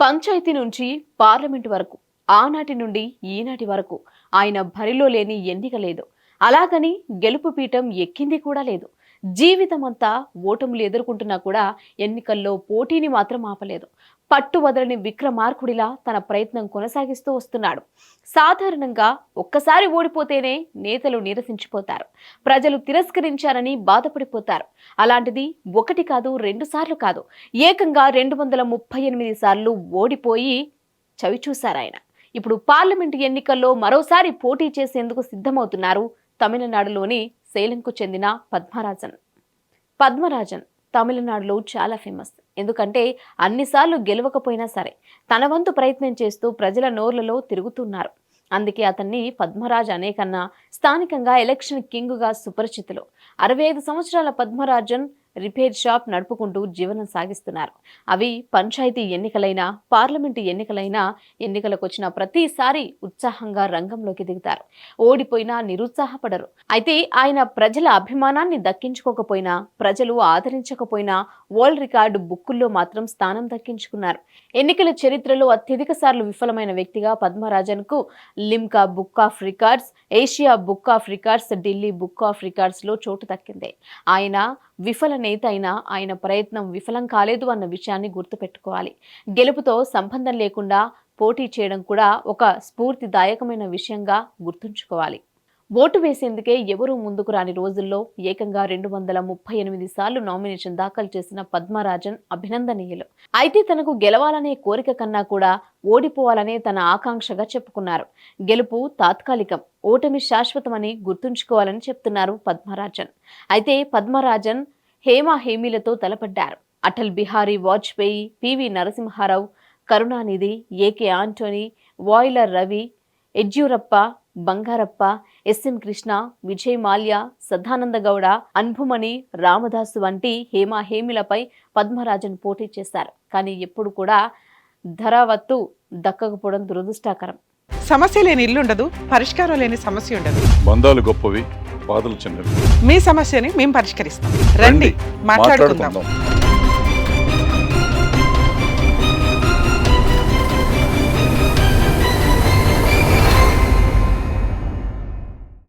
పంచాయతీ నుంచి పార్లమెంటు వరకు ఆనాటి నుండి ఈనాటి వరకు ఆయన బరిలో లేని ఎన్నిక లేదు. అలాగని గెలుపు పీఠం ఎక్కింది కూడా లేదు. జీవితమంతా ఓటములు ఎదుర్కొంటున్నా కూడా ఎన్నికల్లో పోటీని మాత్రం ఆపలేదు. పట్టు వదలని విక్రమార్కుడిలా తన ప్రయత్నం కొనసాగిస్తూ వస్తున్నాడు. సాధారణంగా ఒక్కసారి ఓడిపోతేనే నేతలు నిరసించిపోతారు. ప్రజలు తిరస్కరించారని బాధపడిపోతారు. అలాంటిది ఒకటి కాదు, 2 సార్లు కాదు, ఏకంగా 238 సార్లు ఓడిపోయి చవిచూశారాయన. ఇప్పుడు పార్లమెంటు ఎన్నికల్లో మరోసారి పోటీ చేసేందుకు సిద్ధమవుతున్నారు తమిళనాడులోని సేలంకు చెందిన పద్మరాజన్ తమిళనాడులో చాలా ఫేమస్. ఎందుకంటే అన్నిసార్లు గెలవకపోయినా సరే తన వంతు ప్రయత్నం చేస్తూ ప్రజల నోర్లలో తిరుగుతున్నారు. అందుకే అతన్ని పద్మరాజ్ అనే కన్నా స్థానికంగా ఎలక్షన్ కింగ్గా సుపరిచితులు. 65 సంవత్సరాల పద్మరాజన్ రిపేర్ షాప్ నడుపుకుంటూ జీవనం సాగిస్తున్నారు. అవి పంచాయతీ ఎన్నికలైనా పార్లమెంటు ఎన్నికలైనా ఎన్నికలకు వచ్చిన ప్రతిసారి ఉత్సాహంగా రంగంలోకి దిగుతారు. ఓడిపోయినా నిరుత్సాహపడరు. అయితే ఆయన ప్రజల అభిమానాన్ని దక్కించుకోకపోయినా, ప్రజలు ఆదరించకపోయినా వరల్డ్ రికార్డు బుక్కుల్లో మాత్రం స్థానం దక్కించుకున్నారు. ఎన్నికల చరిత్రలో అత్యధిక సార్లు విఫలమైన వ్యక్తిగా పద్మరాజన్ కు Limca book of records, Asia book of records, Delhi book of records లో చోటు దక్కింది. ఆయన విఫల నేత అయినా ఆయన ప్రయత్నం విఫలం కాలేదు అన్న విషయాన్ని గుర్తుపెట్టుకోవాలి. గెలుపుతో సంబంధం లేకుండా పోటీ చేయడం కూడా ఒక స్ఫూర్తిదాయకమైన విషయంగా గుర్తుంచుకోవాలి. ఓటు వేసేందుకే ఎవరూ ముందుకు రాని రోజుల్లో ఏకంగా 238 సార్లు నామినేషన్ దాఖలు చేసిన పద్మరాజన్ అభినందనీయులు. అయితే తనకు గెలవాలనే కోరిక కన్నా కూడా ఓడిపోవాలనే తన ఆకాంక్షగా చెప్పుకున్నారు. గెలుపు తాత్కాలికం, ఓటమి శాశ్వతమని గుర్తుంచుకోవాలని చెప్తున్నారు పద్మరాజన్. అయితే పద్మరాజన్ హేమీలతో తలపడ్డారు. అటల్ బిహారీ వాజ్పేయి, పివి నరసింహారావు, కరుణానిధి, ఏకే ఆంటోనీ, వాయిలర్ రవి, యడ్యూరప్ప, బంగారప్ప, ఎస్ఎం కృష్ణ, విజయ్ మాల్యా, సదానంద గౌడ, అన్బుమణి రామదాసు వంటి హేమీలపై పద్మరాజన్ పోటీ చేశారు. కానీ ఎప్పుడు కూడా ధరావత్తు దక్కకపోవడం దురదృష్టకరం. సమస్య లేని ఇల్లు ఉండదు, పరిష్కారం లేని సమస్య ఉండదు. బంధాలు గొప్పవి, బాధలు చిన్నవి. మీ సమస్యని మేము పరిష్కరిస్తాం. రండి, మాట్లాడుకుందాం.